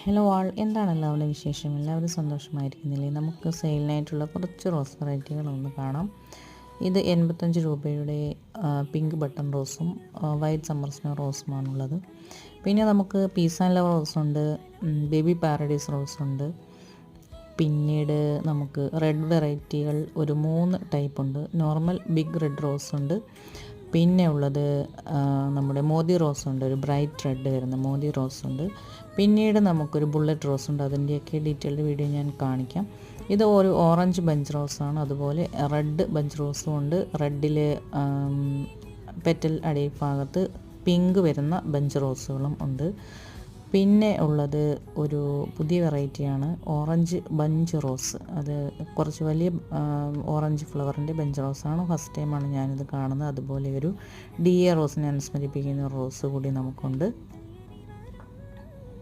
Hello ആൾ, എന്താണ് എല്ലാവരുടെയും വിശേഷം? എല്ലാവരും സന്തോഷമായിരിക്കുന്നില്ലേ? നമുക്ക് സെയിലിനായിട്ടുള്ള കുറച്ച് റോസ് വെറൈറ്റികളൊന്ന് കാണാം. ഇത് 85 രൂപയുടെ പിങ്ക് ബട്ടൺ റോസും വൈറ്റ് സമ്മർ സ്നോ റോസുമാണുള്ളത്. പിന്നെ നമുക്ക് പീസ് ആൻഡ് ലവ് റോസുണ്ട്, ബേബി പാരഡൈസ് റോസുണ്ട്. പിന്നീട് നമുക്ക് റെഡ് വെറൈറ്റികൾ ഒരു 3 ടൈപ്പ് ഉണ്ട്. നോർമൽ ബിഗ് റെഡ് റോസ് ഉണ്ട്. പിന്നെ ഉള്ളത് നമ്മുടെ മോദി റോസ് ഉണ്ട്, ഒരു ബ്രൈറ്റ് റെഡ് വരുന്ന മോദി റോസ് ഉണ്ട്. പിന്നീട് നമുക്കൊരു ബുള്ളറ്റ് റോസ് ഉണ്ട്. അതിൻ്റെയൊക്കെ ഡീറ്റെയിൽഡ് വീഡിയോ ഞാൻ കാണിക്കാം. ഇത് ഒരു ഓറഞ്ച് ബഞ്ച് റോസാണ്. അതുപോലെ റെഡ് ബഞ്ച് റോസും ഉണ്ട്. റെഡിൽ പെറ്റൽ അടിഭാഗത്ത് പിങ്ക് വരുന്ന ബഞ്ച് റോസുകളും ഉണ്ട്. പിന്നെ ഉള്ളത് ഒരു പുതിയ വെറൈറ്റിയാണ് ഓറഞ്ച് ബഞ്ച് റോസ്. അത് കുറച്ച് വലിയ ഓറഞ്ച് ഫ്ലവറിൻ്റെ ബഞ്ച് റോസാണ്. ഫസ്റ്റ് ടൈമാണ് ഞാനിത് കാണുന്നത്. അതുപോലെ ഒരു DA റോസിനെ അനുസ്മരിപ്പിക്കുന്ന റോസ് കൂടി നമുക്കുണ്ട്.